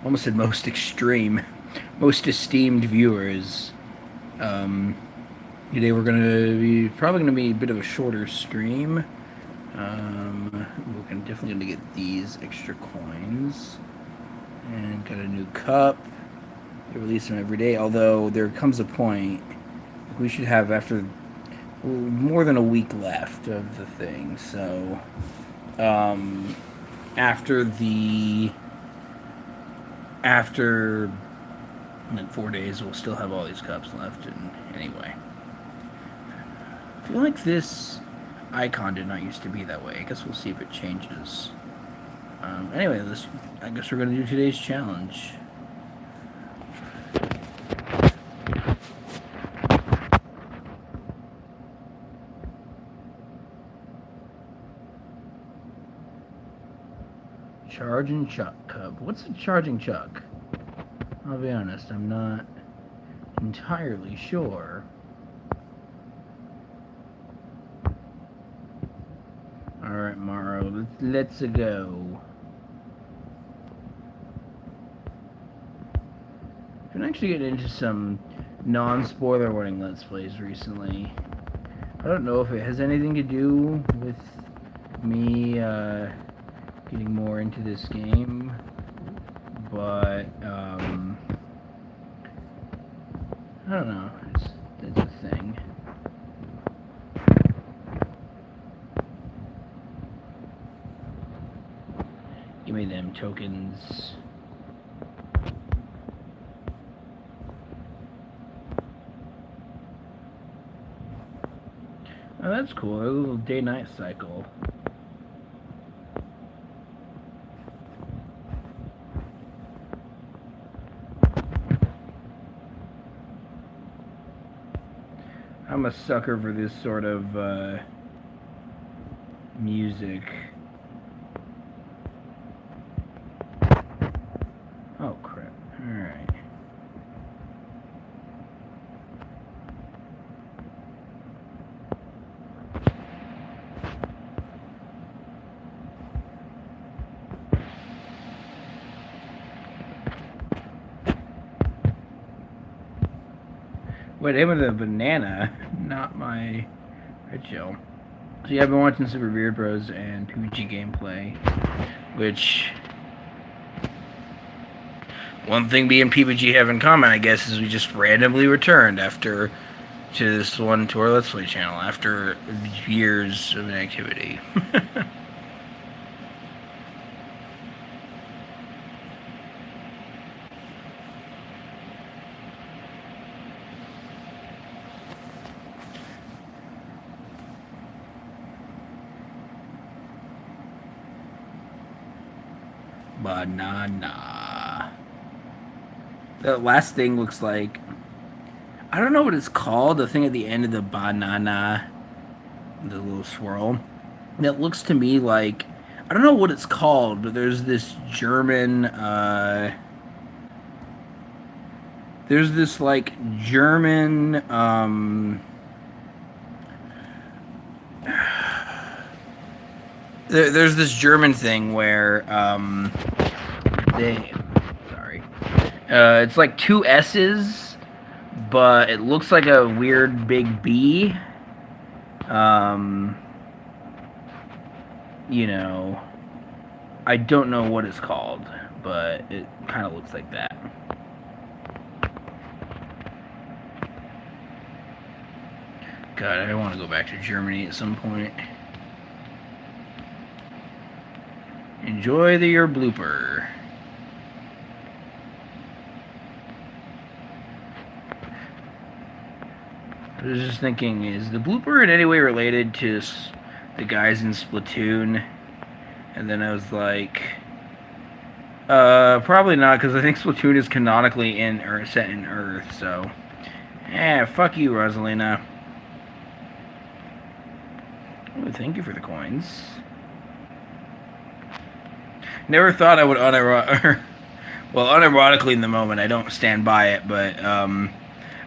almost said most extreme, most esteemed viewers. Um, Today we're probably gonna be a bit of a shorter stream. We're definitely gonna get these extra coins and got a new cup. They release them every day. Although there comes a point we should have after more than a week left of the thing. So um, after the after like 4 days, we'll still have all these cups left. And anyway, I feel like this icon did not used to be that way. I guess we'll see if it changes. Anyway, I guess we're gonna do today's challenge. Charging Chuck Cup. What's a charging chuck? I'll be honest, I'm not entirely sure. Alright, Morrow, let's go. I've been actually getting into some non-spoiler warning Let's Plays recently. I don't know if it has anything to do with me getting more into this game, but I don't know. It's a thing. Give me them tokens. Oh, that's cool. A little day-night cycle. I'm a sucker for this sort of music. Oh crap. Alright. Wait, aim with a banana, not my red shell. So yeah, I've been watching Super Beard Bros and PUBG gameplay, which one thing me and PUBG have in common, I guess, is we just randomly returned to our Let's Play channel after years of inactivity. Banana. The last thing looks like, I don't know what it's called, the thing at the end of the banana, the little swirl. It looks to me like, I don't know what it's called, but there's this German, there's this like German, there's this German thing where, sorry, it's like two S's, but it looks like a weird big B. You know, I don't know what it's called, but it kind of looks like that. God, I want to go back to Germany at some point. Enjoy your blooper. I was just thinking, is the blooper in any way related to the guys in Splatoon? And then I was like, probably not, because I think Splatoon is canonically set in Earth, so. Fuck you, Rosalina. Oh, thank you for the coins. Never thought I would unironically in the moment, I don't stand by it, but,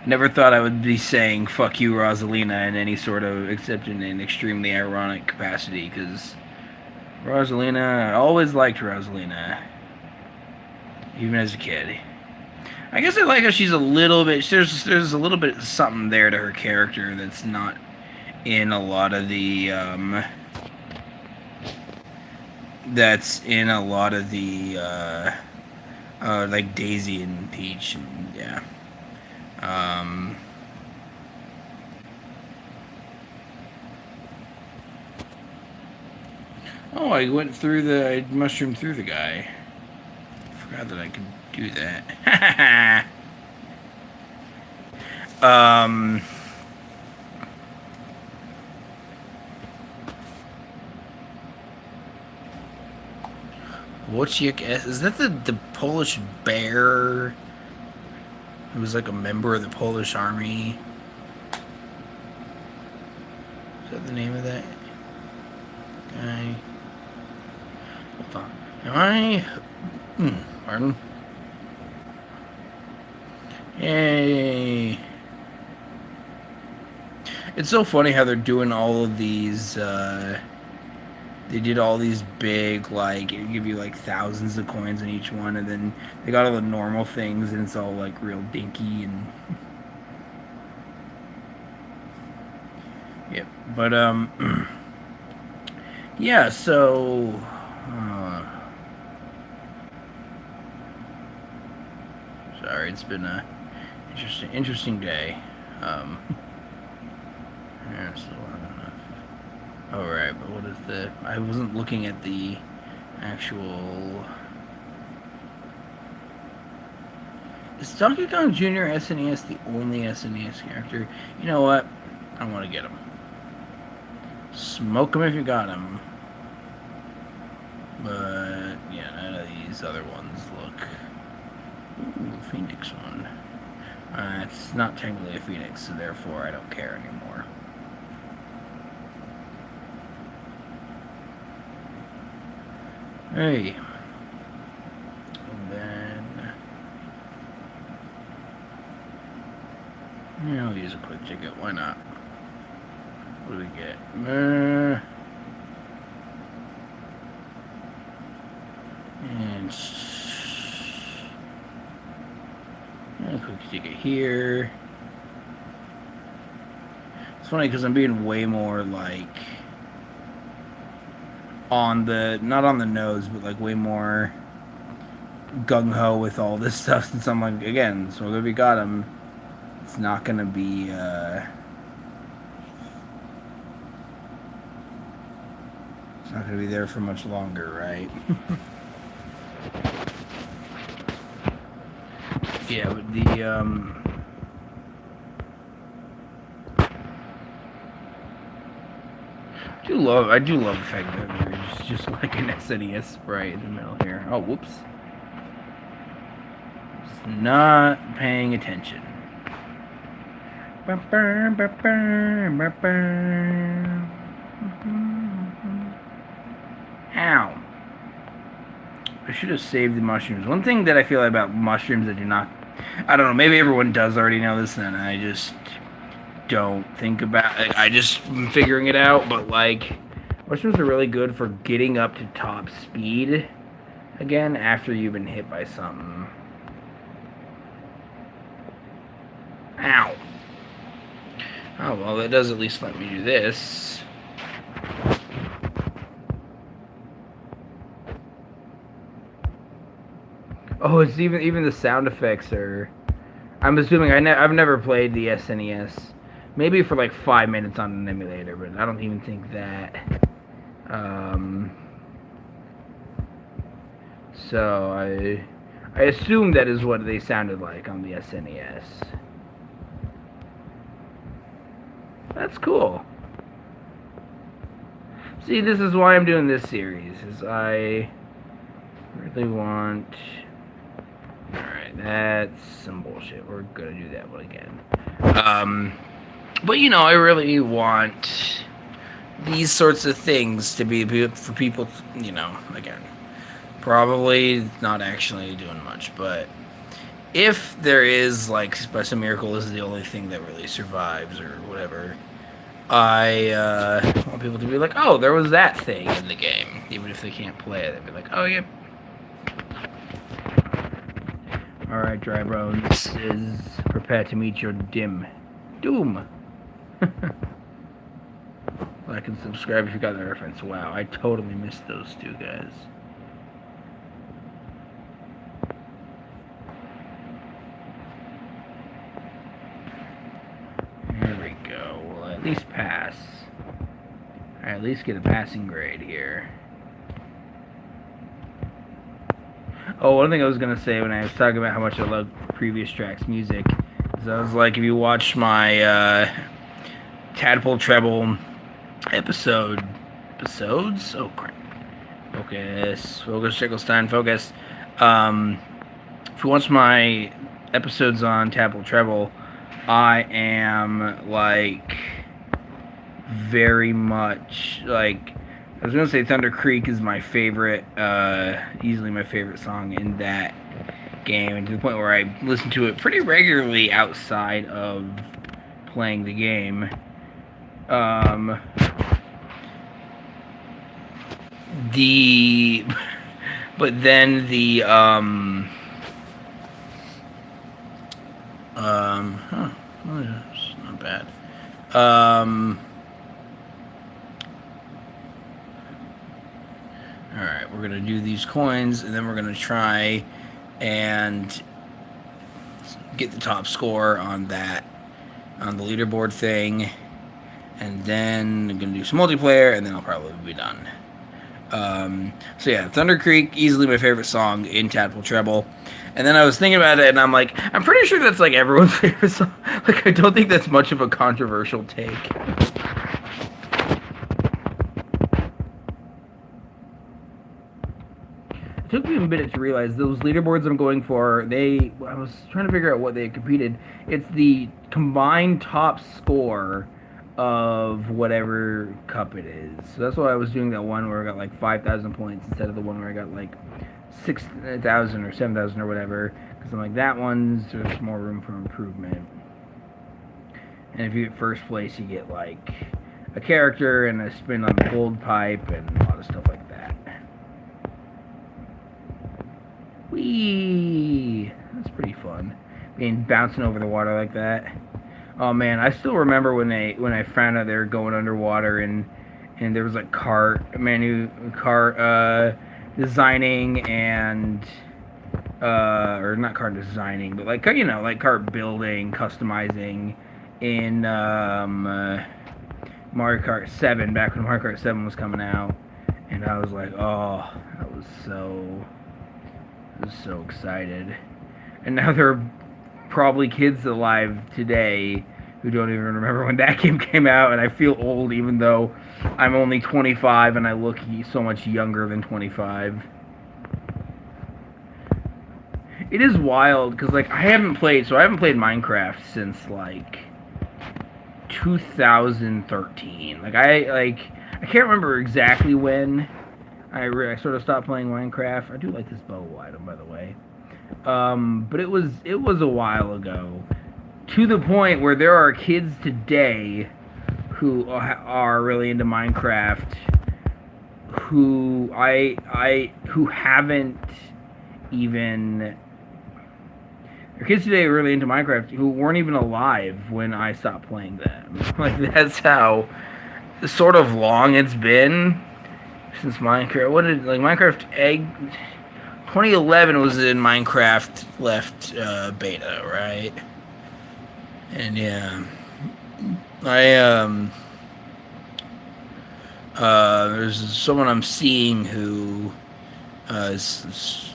never thought I would be saying "fuck you, Rosalina" in any sort of, except in an extremely ironic capacity, because Rosalina, I always liked Rosalina. even as a kid. I guess I like how she's a little bit. There's a little bit something there to her character that's not in a lot of the. That's in a lot of the. Like Daisy and Peach, and yeah. Oh, I went through the. I mushroomed through the guy. Forgot that I could do that. Wojciech S. Is that the Polish bear who was like a member of the Polish army? Is that the name of that guy? Hold on. Am I? Pardon? Yay. It's so funny how they're doing all of these, they did all these big, like, it give you like thousands of coins in each one, and then they got all the normal things, and it's all like real dinky and. Yep. But, yeah, so. Sorry, it's been a interesting day. Yeah, still not enough. Oh, right, but what is the... I wasn't looking at the actual... Is Donkey Kong Jr. SNES the only SNES character? You know what? I want to get him. Smoke him if you got him. But, yeah, none of these other ones look... Ooh, Phoenix one. It's not technically a Phoenix, so therefore I don't care anymore. Hey. And then... Yeah, I'll use a quick ticket. Why not? What do we get? And... A quick ticket here. It's funny because I'm being way more like on the, not on the nose, but like way more gung-ho with all this stuff since I'm like, again, so if you got him, it's not gonna be it's not gonna be there for much longer, right? Yeah, but the I do love the fact that there's just like an SNES sprite in the middle here. Oh, whoops. Just not paying attention. Ow. I should have saved the mushrooms. One thing that I feel about mushrooms that do not... I don't know, maybe everyone does already know this, and I just don't think about... I just am figuring it out, but, like, mushrooms are really good for getting up to top speed again after you've been hit by something. Ow. Oh, well, that does at least let me do this. Oh, it's even the sound effects are... I'm assuming I've never played the SNES. Maybe for like 5 minutes on an emulator, but I don't even think that. So I assume that is what they sounded like on the SNES. That's cool. See, this is why I'm doing this series, is I really want... Alright, that's some bullshit. We're gonna do that one again. But, you know, I really want these sorts of things to be for people, you know, again, probably not actually doing much, but if there is, like, by some miracle, this is the only thing that really survives or whatever, I want people to be like, oh, there was that thing in the game. Even if they can't play it, they'd be like, oh, yeah. Alright, Dry Bones is prepare to meet your doom. Like and subscribe if you got the reference. Wow, I totally missed those two guys. There we go. We'll at least pass. I at least get a passing grade here. Oh, one thing I was going to say when I was talking about how much I love previous tracks' music is I was like, if you watch my Tadpole Treble episodes? Oh, crap. Focus, Chicklestein, focus. If you watch my episodes on Tadpole Treble, I am, like, very much, like, I was going to say Thunder Creek is my favorite, easily my favorite song in that game, and to the point where I listen to it pretty regularly outside of playing the game. But then the, well, it's not bad. Alright, we're going to do these coins, and then we're going to try and get the top score on that, on the leaderboard thing, and then I'm going to do some multiplayer, and then I'll probably be done. So yeah, Thunder Creek, easily my favorite song in Tadpole Treble. And then I was thinking about it, and I'm like, I'm pretty sure that's like everyone's favorite song. Like, I don't think that's much of a controversial take. It took me a minute to realize those leaderboards I'm going for, I was trying to figure out what they had competed. It's the combined top score of whatever cup it is. So that's why I was doing that one where I got like 5,000 points instead of the one where I got like 6,000 or 7,000 or whatever. Because I'm like, that one's, there's more room for improvement. And if you get first place, you get like a character and a spin on the gold pipe and a lot of stuff like that. Whee! That's pretty fun. Bouncing over the water like that. Oh man, I still remember when I found out they were going underwater and there was like Kart designing and or not Kart designing, but like, you know, like Kart building, customizing in Mario Kart 7 back when Mario Kart 7 was coming out, and I was like, oh, I was so excited. And now there are probably kids alive today who don't even remember when that game came out, and I feel old even though I'm only 25 and I look so much younger than 25. It is wild because like I haven't played Minecraft since like 2013. Like I can't remember exactly when I sort of stopped playing Minecraft. I do like this bow item, by the way. But it was a while ago, to the point where there are kids today who are really into Minecraft who haven't even. There are kids today really into Minecraft who weren't even alive when I stopped playing them. Like, that's how sort of long it's been since Minecraft. Minecraft Egg? 2011 was in Minecraft left beta, right? And yeah, there's someone I'm seeing who is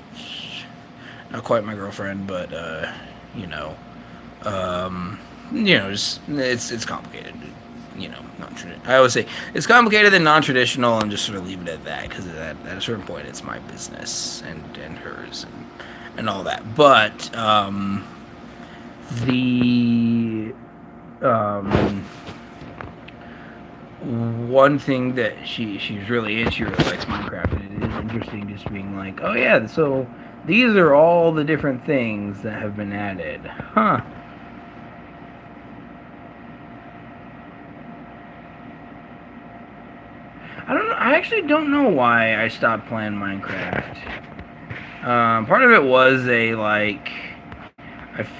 not quite my girlfriend, but just it's complicated. I always say it's complicated and non-traditional, and just sort of leave it at that, because at a certain point it's my business and hers and all that. But the one thing that she's really into, she really likes Minecraft, and it is interesting just being like, oh yeah, so these are all the different things that have been added, huh? I actually don't know why I stopped playing Minecraft. Part of it was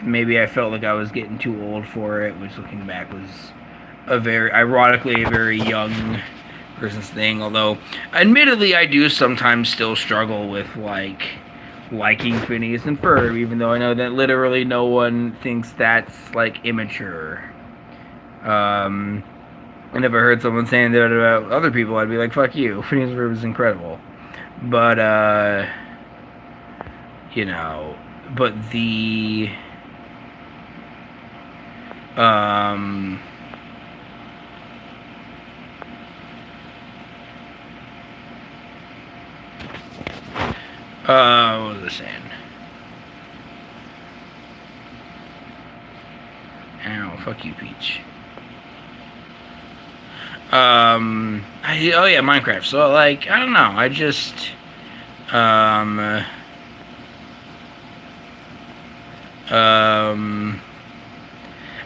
maybe I felt like I was getting too old for it, which looking back was ironically a very young person's thing. Although, admittedly, I do sometimes still struggle with liking Phineas and Ferb, even though I know that literally no one thinks that's like immature. I never heard someone saying that about other people. I'd be like, "Fuck you, Phineas and Ferb is incredible," but you know, but the um. What was I saying? Ow, fuck you, Peach. Oh yeah, Minecraft. So, like, I don't know. I just, I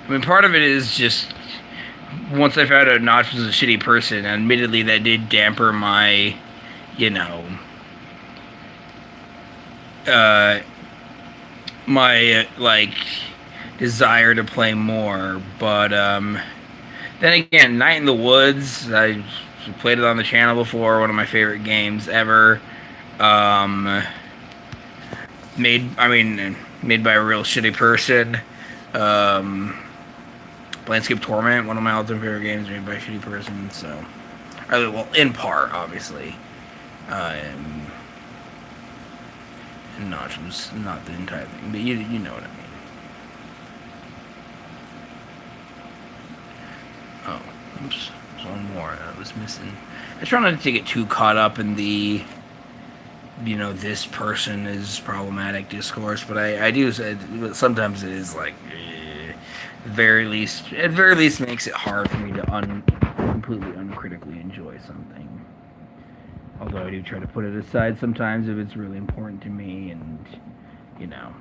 mean, part of it is just once I found out Notch was a shitty person. Admittedly, that did damper my, you know, my like desire to play more. But then again, Night in the Woods, I played it on the channel before. One of my favorite games ever. Made by a real shitty person. Landscape Torment, one of my all-time favorite games, made by a shitty person. So, well, in part, obviously. And Notch was not the entire thing, but you know what I mean. Oh, oops, there's one more I was missing. I try not to get too caught up in the, you know, this person is problematic discourse, but I do, sometimes it is like, at very least makes it hard for me to completely uncritically enjoy something. Although I do try to put it aside sometimes if it's really important to me, and, you know.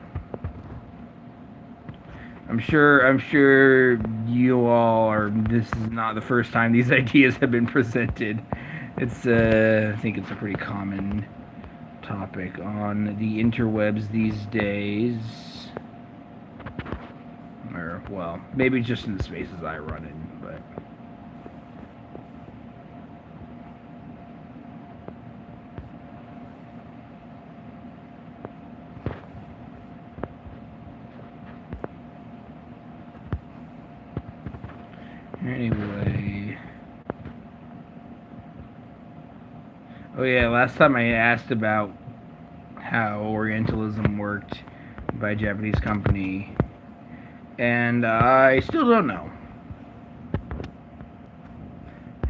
I'm sure you all are. This is not the first time these ideas have been presented. It's I think it's a pretty common topic on the interwebs these days. Or, well, maybe just in the spaces I run in, but. Anyway. Oh yeah, last time I asked about how Orientalism worked by a Japanese company, and I still don't know.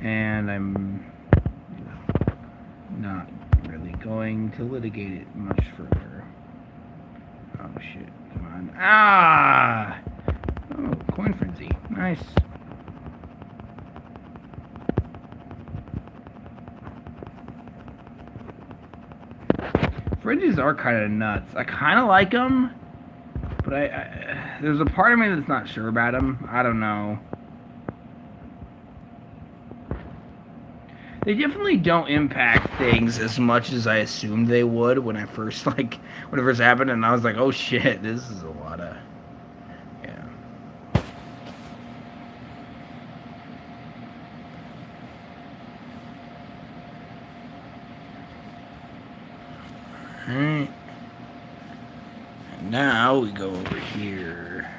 And I'm, you know, not really going to litigate it much further. Oh shit, come on. Ah! Oh, coin frenzy. Nice. Frenzies are kind of nuts. I kind of like them, but there's a part of me that's not sure about them. I don't know. They definitely don't impact things as much as I assumed they would when it first happened, and I was like, oh shit, this is a lot of, yeah. Alright. And now we go over here.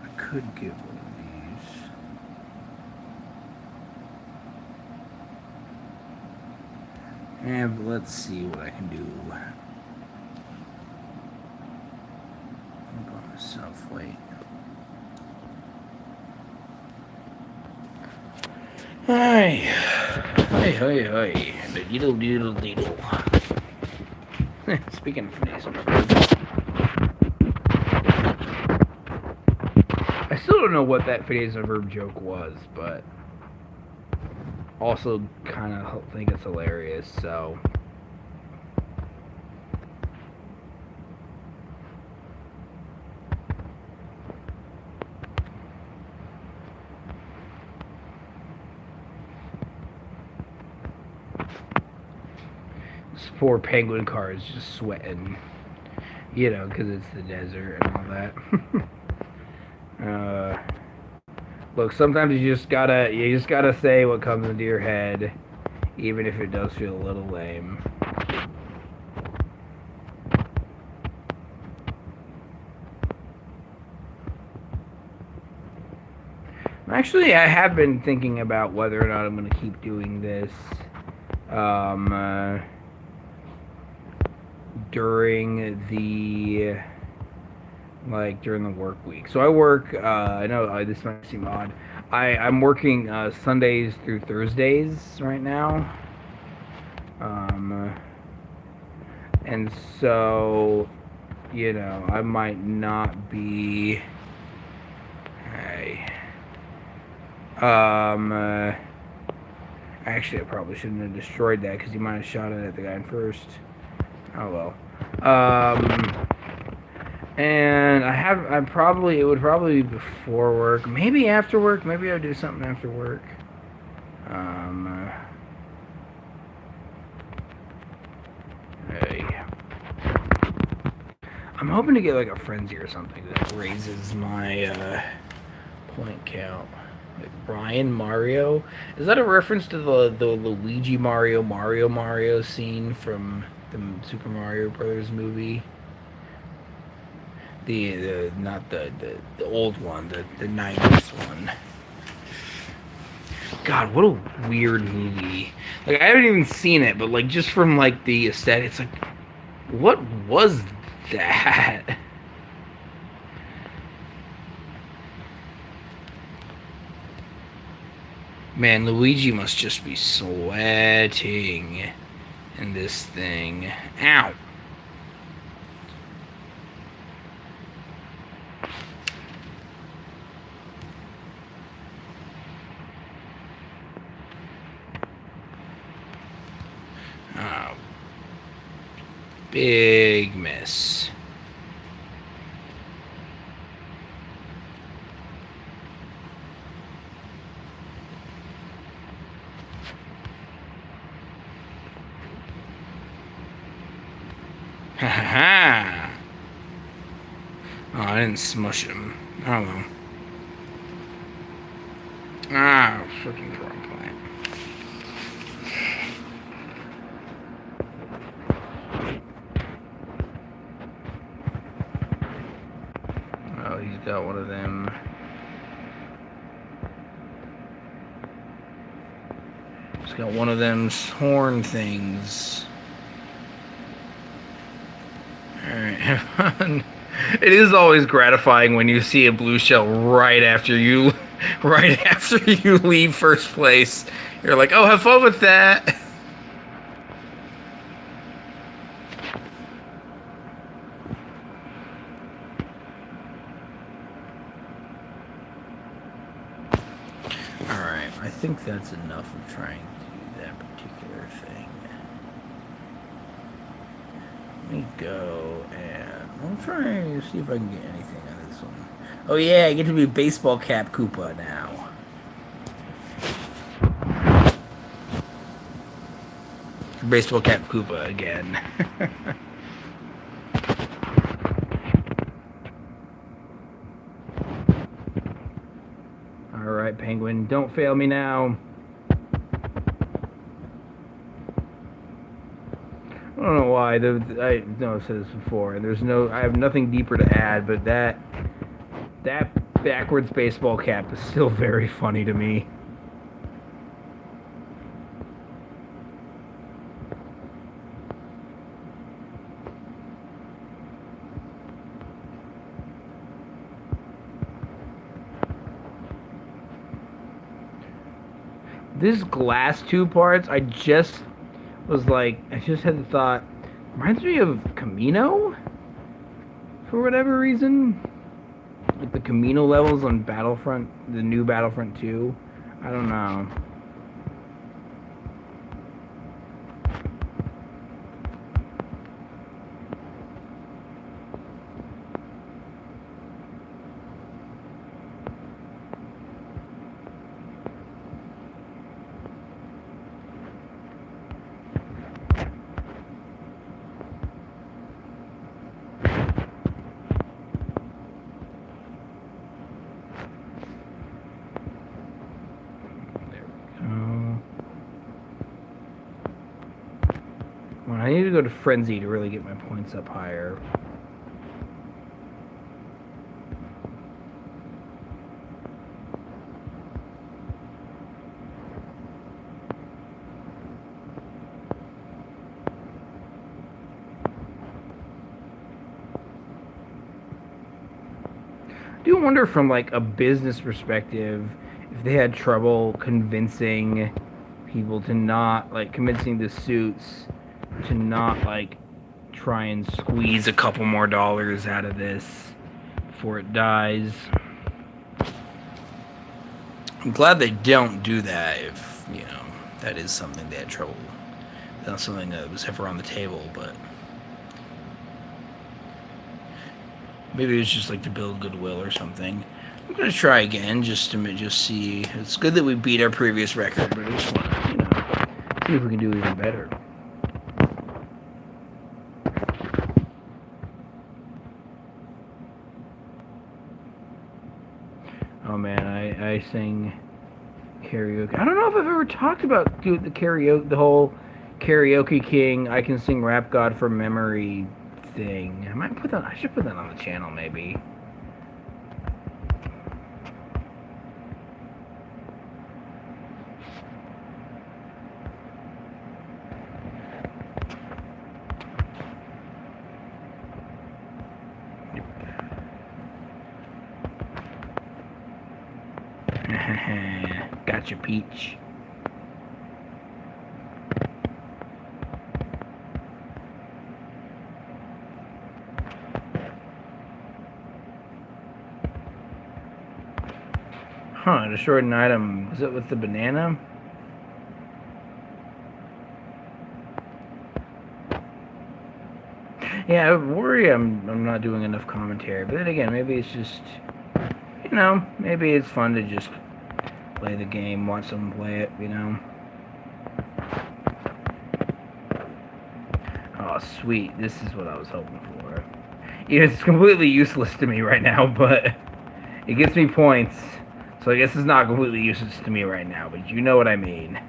I could get one of these. Yeah, but let's see what I can do. Hold on myself, wait. Hey, diddle diddle diddle. Speaking of Phineas and Ferb, I still don't know what that Phineas and Ferb joke was, but also kind of think it's hilarious. So. This poor penguin car is just sweating. You know, because it's the desert and all that. Look, sometimes you just gotta say what comes into your head, even if it does feel a little lame. Actually, I have been thinking about whether or not I'm going to keep doing this during the work week. So I work. I know this might seem odd. I'm working Sundays through Thursdays right now. And so, you know, I might not be. Actually, I probably shouldn't have destroyed that because he might have shot it at the guy in first. Oh well. And it would probably be before work, maybe after work. Maybe I'll do something after work. I'm hoping to get like a frenzy or something that raises my point count. Like Brian Mario, is that a reference to the Luigi Mario scene from the Super Mario Brothers movie? The not the old one, the 90s one. God, what a weird movie. Like, I haven't even seen it, but like just from like the aesthetic, it's like, what was that? Man, Luigi must just be sweating in this thing. Ow! Oh. Big miss. Ha ha ha! Oh, I didn't smush him. Oh well. Ah, freaking wrong plant. Oh, he's got one of them. He's got one of them horn things. Alright, have fun. It is always gratifying when you see a blue shell right after you leave first place. You're like, oh, have fun with that. Alright, I think that's enough of trying to do that particular thing. Let me go and I'll try and see if I can get anything out of this one. Oh yeah, I get to be baseball cap Koopa now. Baseball cap Koopa again. Alright, Penguin, don't fail me now. I don't know why. I know I've said this before, and I have nothing deeper to add, but that backwards baseball cap is still very funny to me. This glass tube parts, I just had the thought, reminds me of Camino? For whatever reason. Like the Camino levels on Battlefront, the new Battlefront 2. I don't know. Well, I need to go to Frenzy to really get my points up higher. I do wonder from like a business perspective if they had trouble convincing people to not like convincing the suits to not like try and squeeze a couple more dollars out of this before it dies. I'm glad they don't do that if, you know, that is something they had trouble. That's not something that was ever on the table, but maybe it was just like to build goodwill or something. I'm gonna try again just to just see. It's good that we beat our previous record, but I just want to, you know, see if we can do even better. Oh man, I sing karaoke. I don't know if I've ever talked about the karaoke, the whole karaoke king. I can sing Rap God from memory thing. I might put that. I should put that on the channel maybe. Gotcha, Peach. Huh, destroyed an item. Was it with the banana? Yeah, I worry I'm not doing enough commentary. But then again, maybe it's just, you know, maybe it's fun to just play the game, watch someone play it, you know. Oh, sweet. This is what I was hoping for. It's completely useless to me right now, but it gets me points. So I guess it's not completely useless to me right now, but you know what I mean.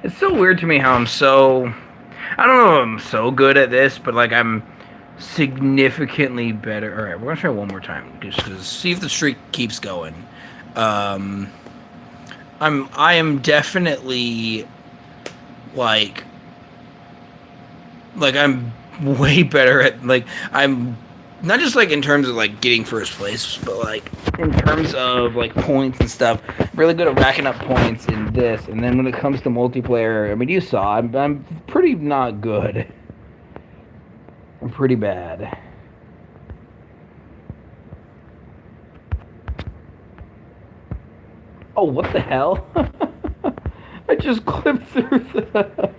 It's so weird to me how I'm so... I don't know if I'm so good at this, but like I'm significantly better. All right, we're gonna try one more time just to see if the streak keeps going. I am definitely like I'm way better at like I'm not just like in terms of like getting first place, but like in terms of like points and stuff. Really good at racking up points in this, and then when it comes to multiplayer, I mean, you saw I'm pretty not good. I'm pretty bad. Oh, what the hell? I just clipped through the...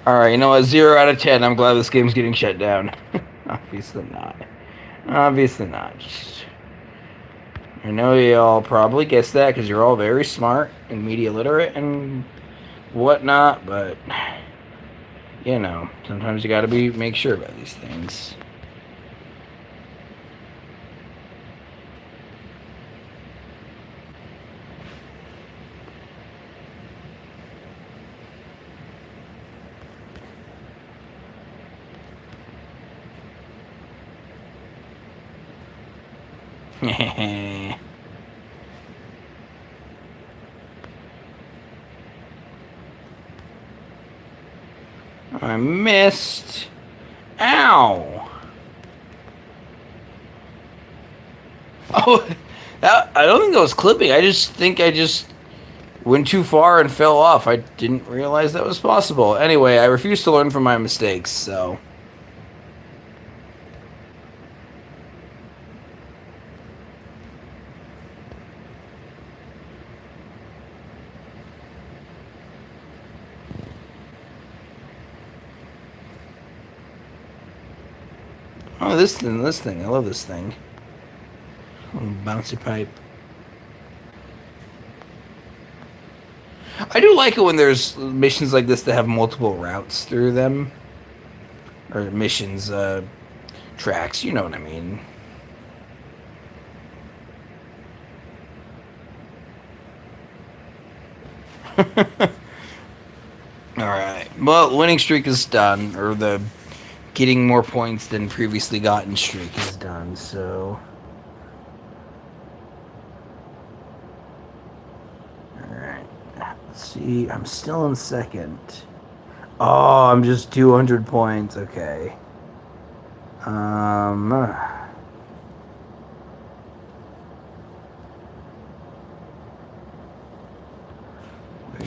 Alright, you know what? 0 out of 10. I'm glad this game's getting shut down. Obviously not. Obviously not. I know you all probably guessed that because you're all very smart and media literate and whatnot, but you know, sometimes you gotta make sure about these things. I missed. Ow. Oh, I don't think that was clipping. I just think I just went too far and fell off. I didn't realize that was possible. Anyway, I refuse to learn from my mistakes, so... Oh, this thing. I love this thing. Bouncy pipe. I do like it when there's missions like this that have multiple routes through them. Or missions, tracks, you know what I mean. Alright. Well, winning streak is done. Or the getting more points than previously gotten streak is done, so... Alright. Let's see. I'm still in second. Oh, I'm just 200 points. Okay.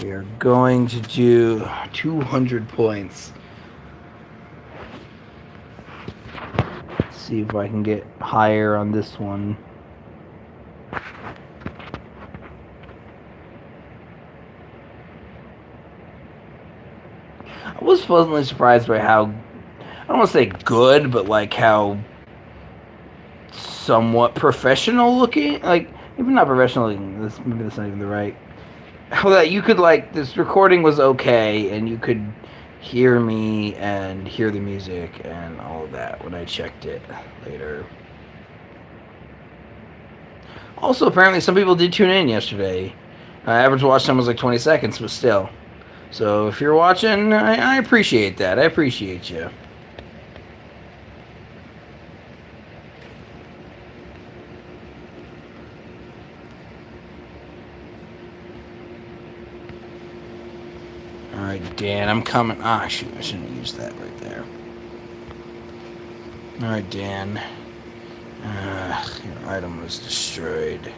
We are going to do 200 points. Let's see if I can get higher on this one. I was pleasantly surprised by how, I don't want to say good, but like how somewhat professional looking, like, even not professional looking, maybe that's not even the right, how that you could, like, this recording was okay, and you could hear me and hear the music and all of that when I checked it later. Also, apparently some people did tune in yesterday. Average watch time was like 20 seconds, but still. So if you're watching, I appreciate that. I appreciate you. Alright, Dan, I'm coming. Ah, shoot, I shouldn't have used that right there. Alright, Dan. Your item was destroyed.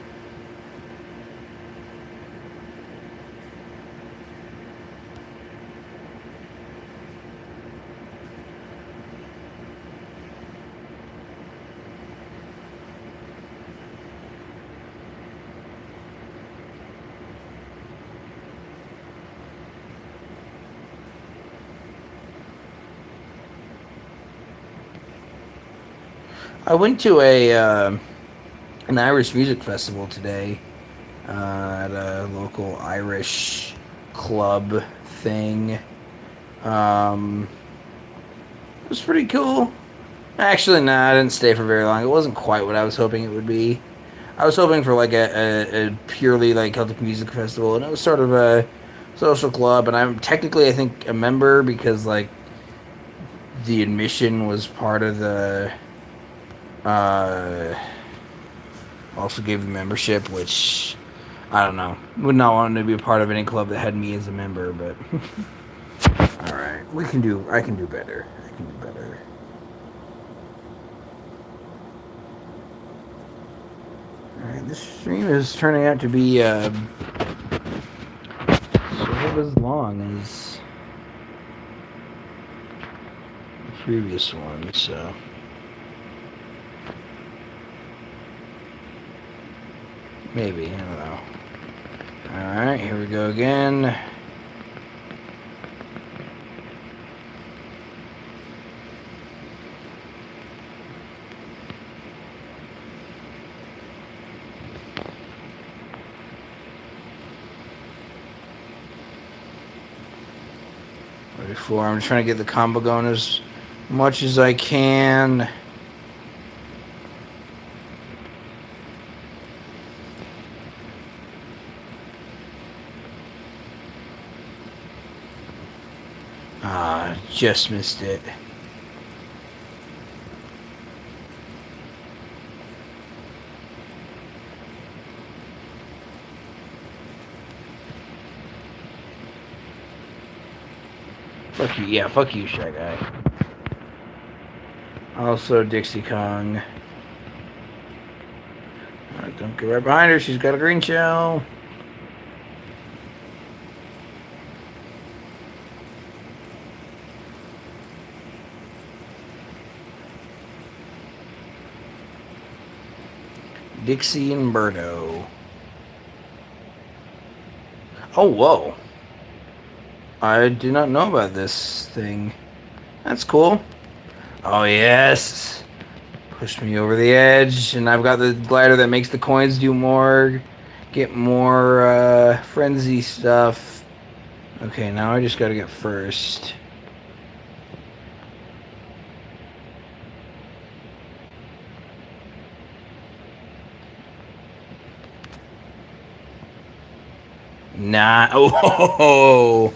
I went to an Irish music festival today at a local Irish club thing. It was pretty cool. Actually, nah, I didn't stay for very long. It wasn't quite what I was hoping it would be. I was hoping for like a purely like Celtic music festival, and it was sort of a social club. And I'm technically, I think, a member because like the admission was part of the. Also gave the membership, which I don't know. Would not want to be a part of any club that had me as a member, but all right, we can do. I can do better. I can do better. All right, this stream is turning out to be sort of as long as the previous one, so. Maybe, I don't know. Alright, here we go again. Before I'm trying to get the combo going as much as I can. Just missed it. Fuck you, yeah, fuck you, Shy Guy. Also, Dixie Kong. Alright, don't get right behind her, she's got a green shell. Dixie and Birdo. Oh, whoa. I did not know about this thing. That's cool. Oh, yes. Push me over the edge, and I've got the glider that makes the coins do more, get more frenzy stuff. Okay, now I just gotta get first. Nah. Oh,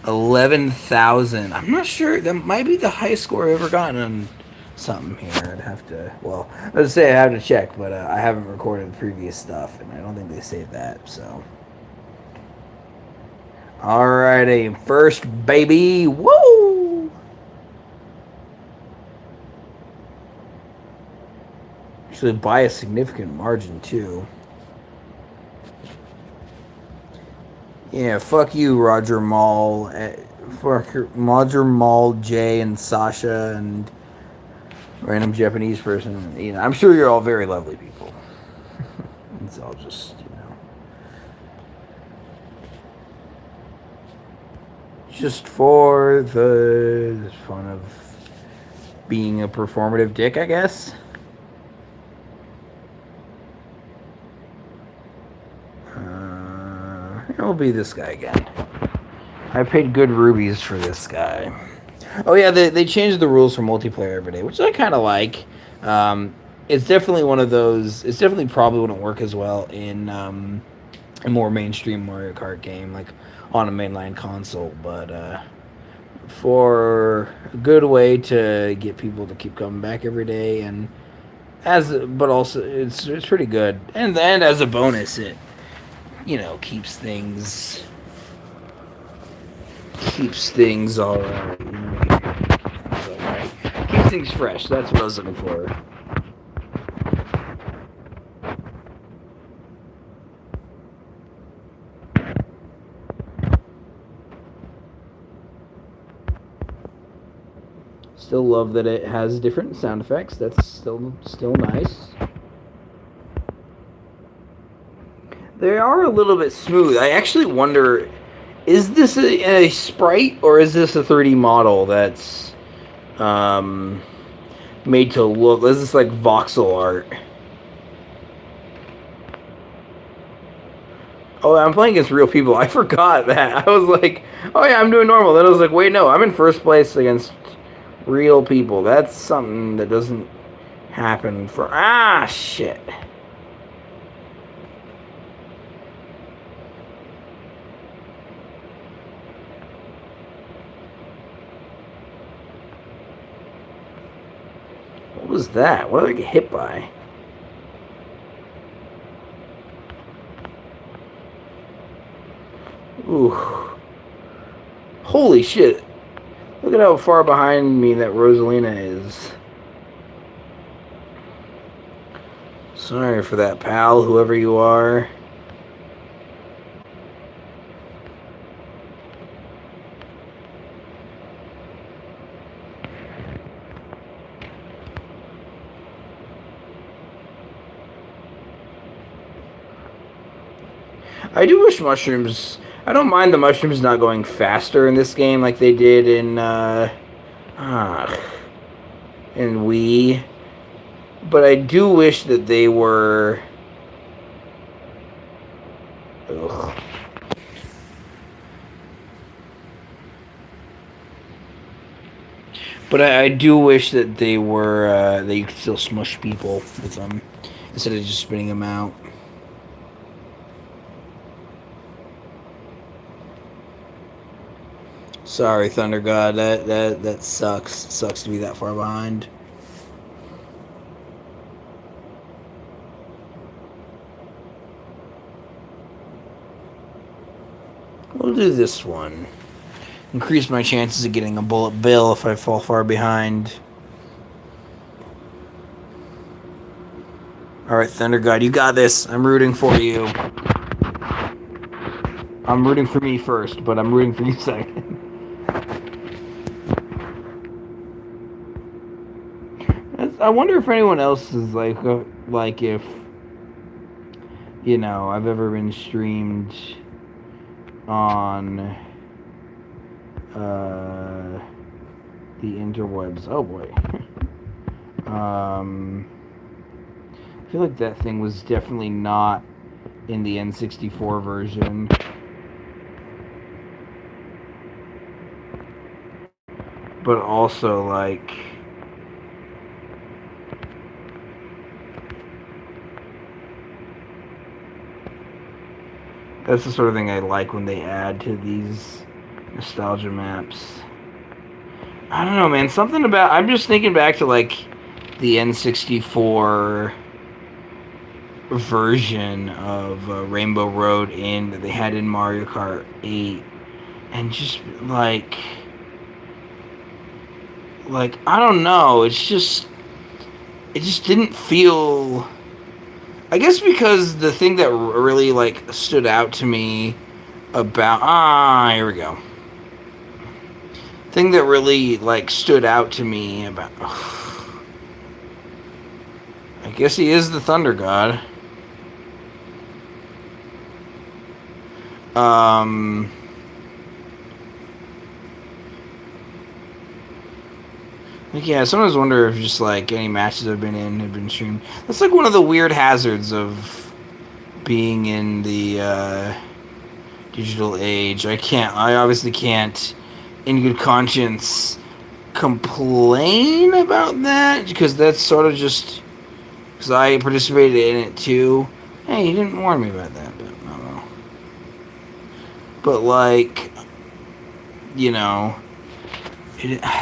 11,000. I'm not sure. That might be the highest score I've ever gotten on something here. I'd have to. Well, let's say I have to check, but I haven't recorded the previous stuff, and I don't think they saved that. So. Alrighty, first baby. Woo! Actually, by a significant margin too. Yeah, fuck you, Roger Mall. Fuck Roger Mall, Jay, and Sasha, and random Japanese person. You know, I'm sure you're all very lovely people. It's all just, just for the fun of being a performative dick, I guess. It'll be this guy again. I paid good rubies for this guy. Oh yeah, they changed the rules for multiplayer every day, which I kind of like. It's definitely one of those. It's definitely probably wouldn't work as well in a more mainstream Mario Kart game, like on a mainline console. But for a good way to get people to keep coming back every day, and but also it's pretty good. And as a bonus, it keeps things all right. Keeps things fresh. That's what I was looking for. Still love that it has different sound effects. That's still nice. They are a little bit smooth. I actually wonder, is this a sprite or is this a 3D model that's made to look? Is this like voxel art? Oh, I'm playing against real people. I forgot that. I was like, oh yeah, I'm doing normal. Then I was like, wait, no, I'm in first place against real people. That's something that doesn't happen for... Ah, shit. What was that? What did I get hit by? Ooh. Holy shit. Look at how far behind me that Rosalina is. Sorry for that, pal, whoever you are. I do wish mushrooms... I don't mind the mushrooms not going faster in this game like they did in Wii. But I do wish that they were... Ugh. But I do wish that they were... that you could still smush people with them instead of just spitting them out. Sorry, Thunder God. That sucks. It sucks to be that far behind. We'll do this one. Increase my chances of getting a bullet bill if I fall far behind. Alright, Thunder God, you got this. I'm rooting for you. I'm rooting for me first, but I'm rooting for you second. I wonder if anyone else is like if, I've ever been streamed on the interwebs. Oh boy. I feel like that thing was definitely not in the N64 version. But also, like, that's the sort of thing I like when they add to these nostalgia maps. I don't know, man. Something about... I'm just thinking back to, like, the N64 version of Rainbow Road Inn that they had in Mario Kart 8. And just, I don't know. It's just... It just didn't feel... I guess because the thing that really, like, stood out to me about... here we go. Thing that really, like, stood out to me about... I guess he is the Thunder God. Like, yeah, I sometimes wonder if just, like, any matches I've been in have been streamed. That's, like, one of the weird hazards of being in the, digital age. I obviously can't, in good conscience, complain about that, because that's sort of just... Because I participated in it, too. Hey, you didn't warn me about that, but I don't know. But, like, you know...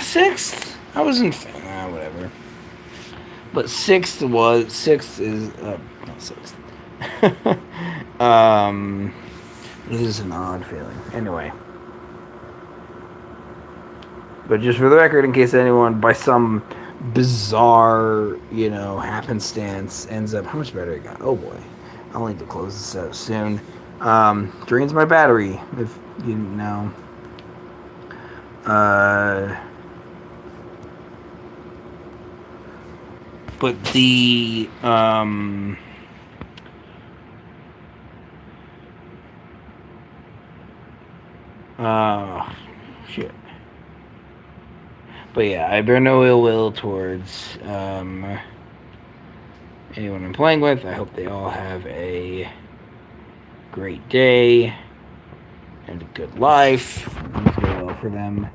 Sixth? I wasn't... whatever. But sixth is... not sixth. This is an odd feeling. Anyway. But just for the record, in case anyone, by some bizarre, happenstance, ends up... How much battery I got? Oh, boy. I'll need to close this out soon. Drains my battery, if you know. But the... shit. But yeah, I bear no ill will towards anyone I'm playing with. I hope they all have a great day and a good life. Things go well for them.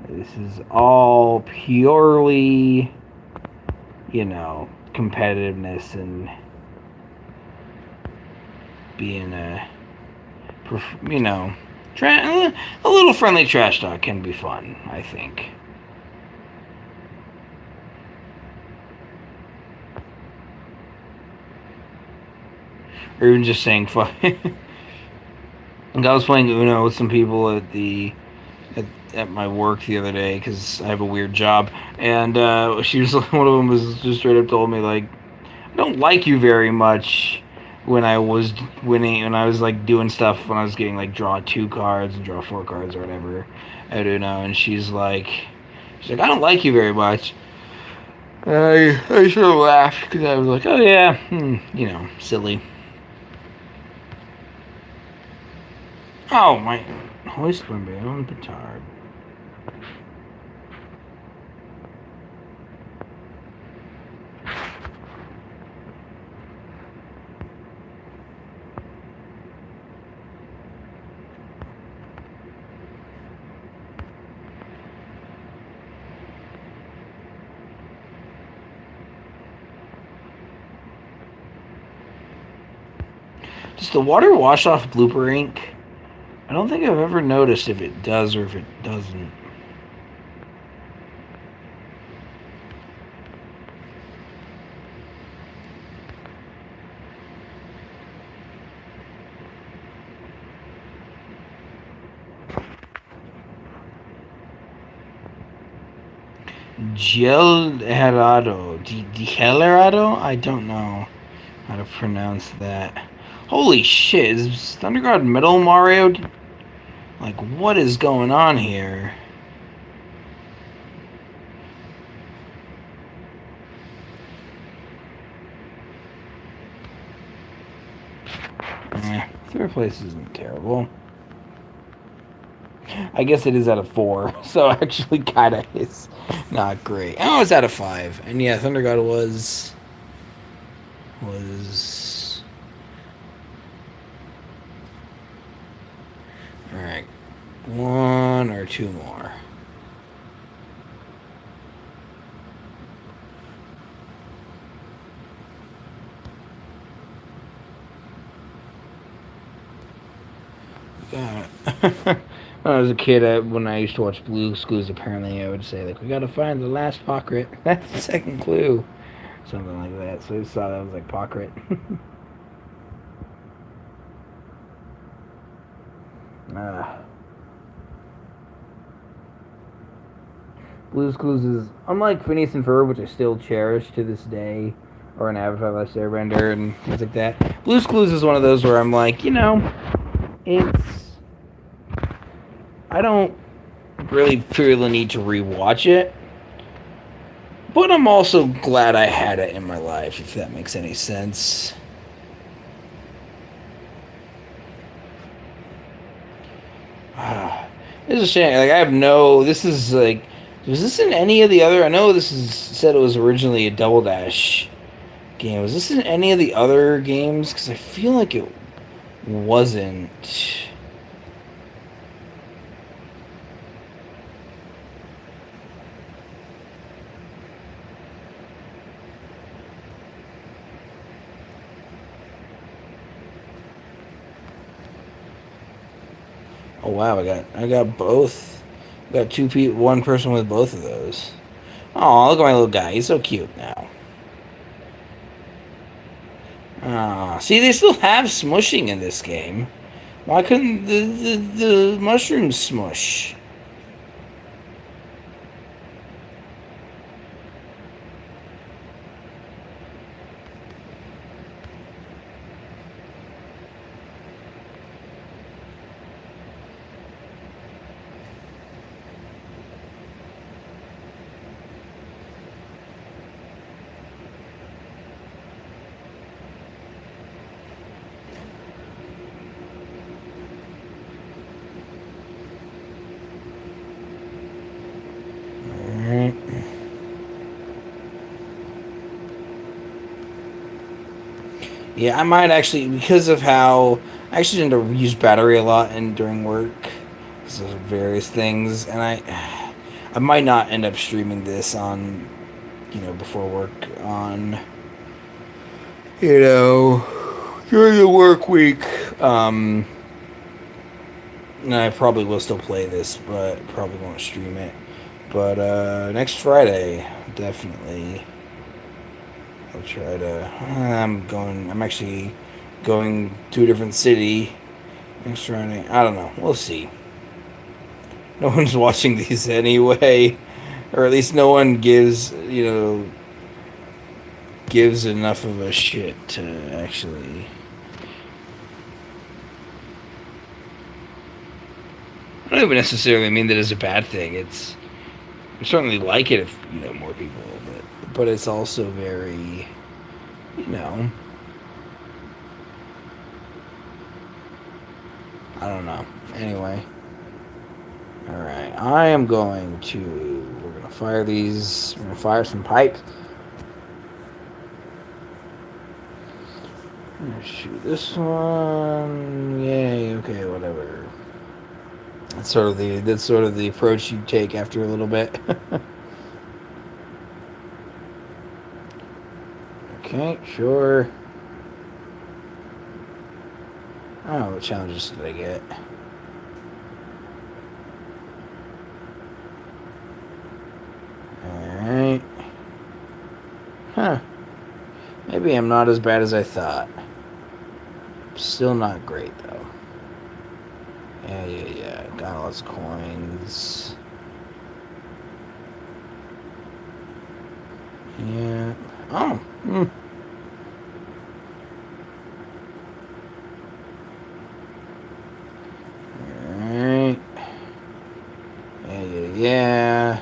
This is all purely, competitiveness and being a little friendly trash talk can be fun, I think. Or even just saying fuck. I was playing Uno with some people at my work the other day because I have a weird job, and she was one of them was just straight up told me, like, I don't like you very much when I was winning, when I was, like, doing stuff, when I was getting, like, draw 2 cards and draw 4 cards or whatever at Uno, and she's like, I don't like you very much. I sort of laughed because I was like, oh yeah, silly. Oh, my hoist my own petard. Does the water wash off blooper ink? I don't think I've ever noticed if it does or if it doesn't. Gellerado? I don't know how to pronounce that. Holy shit, is Thunder God Metal Mario? Like, what is going on here? Third place isn't terrible. I guess it is out of 4, so actually kind of is not great. Oh, it's out of 5, and yeah, Thunder God was all right. 1 or 2 more. When I was a kid, when I used to watch Blue's Clues, apparently I would say, like, we gotta find the last pocket. That's the second clue. Something like that. So I just thought that was like pocket. Ah. Blue's Clues is, unlike Phineas and Ferb, which I still cherish to this day, or an Avatar Last Airbender and things like that. Blue's Clues is one of those where I'm like, it's... I don't really feel the need to rewatch it, but I'm also glad I had it in my life, if that makes any sense. This is a shame. Like, I have no... This is, like... Was this in any of the other... I know this is said it was originally a Double Dash game. Was this in any of the other games? Because I feel like it wasn't... Oh wow, I got both. I got two people, one person with both of those. Oh, look at my little guy. He's so cute now. Ah, see, they still have smushing in this game. Why couldn't the mushrooms smush? Alright. Yeah, I might actually, because of how I actually tend to use battery a lot and during work, so various things, and I might not end up streaming this on, before work on, during the work week. And I probably will still play this, but probably won't stream it. But next Friday, definitely. I'll try to. I'm actually going to a different city next Friday. I don't know. We'll see. No one's watching these anyway, or at least no one gives enough of a shit to actually. I don't even necessarily mean that as a bad thing. I certainly like it if more people, but it's also very, I don't know. Anyway, all right. We're gonna fire these. We're gonna fire some pipes. I'm gonna shoot this one. Yay. Okay. Whatever. That's sort of the approach you take after a little bit. Okay, sure. Oh, what challenges did I get? Alright. Huh. Maybe I'm not as bad as I thought. Still not great, though. Yeah. Got lots of coins. Yeah. Oh. Alright. Yeah.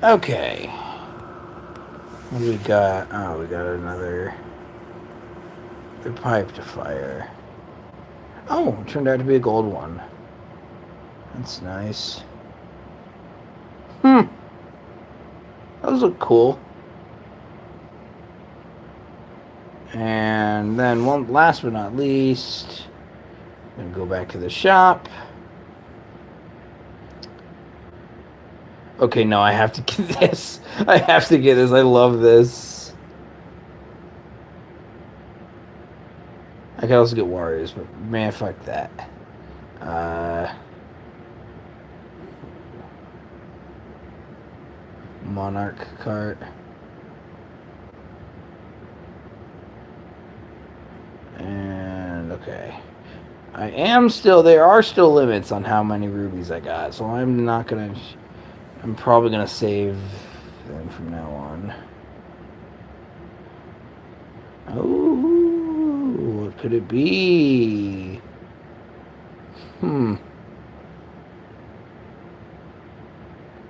Okay. What do we got? Oh, we got another. The pipe to fire. Oh, it turned out to be a gold one. That's nice. Those look cool. And then last but not least, I'm gonna go back to the shop. Okay, no, I have to get this. I have to get this. I love this. I could also get Warriors, but man, fuck that. Monarch Kart. And okay. There are still limits on how many rubies I got, so I'm probably gonna save them from now on. Oh, what could it be?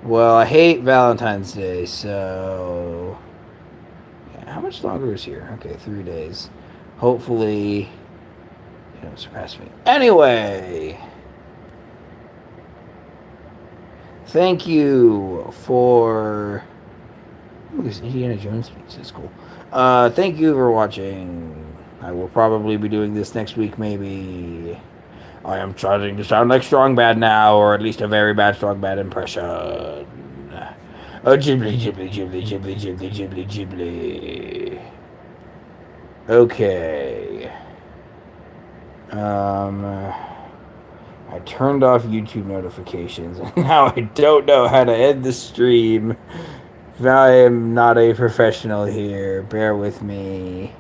Well, I hate Valentine's Day, so... Yeah, how much longer is here? Okay, 3 days. Hopefully, you don't surpass me. Anyway, thank you for... Ooh, this Indiana Jones speech is cool. Thank you for watching. I will probably be doing this next week, maybe. I am trying to sound like Strong Bad now, or at least a very bad Strong Bad impression. Ghibli, ghibli, ghibli, ghibli, ghibli, ghibli, ghibli. Okay. I turned off YouTube notifications, and now I don't know how to end the stream. I am not a professional here. Bear with me.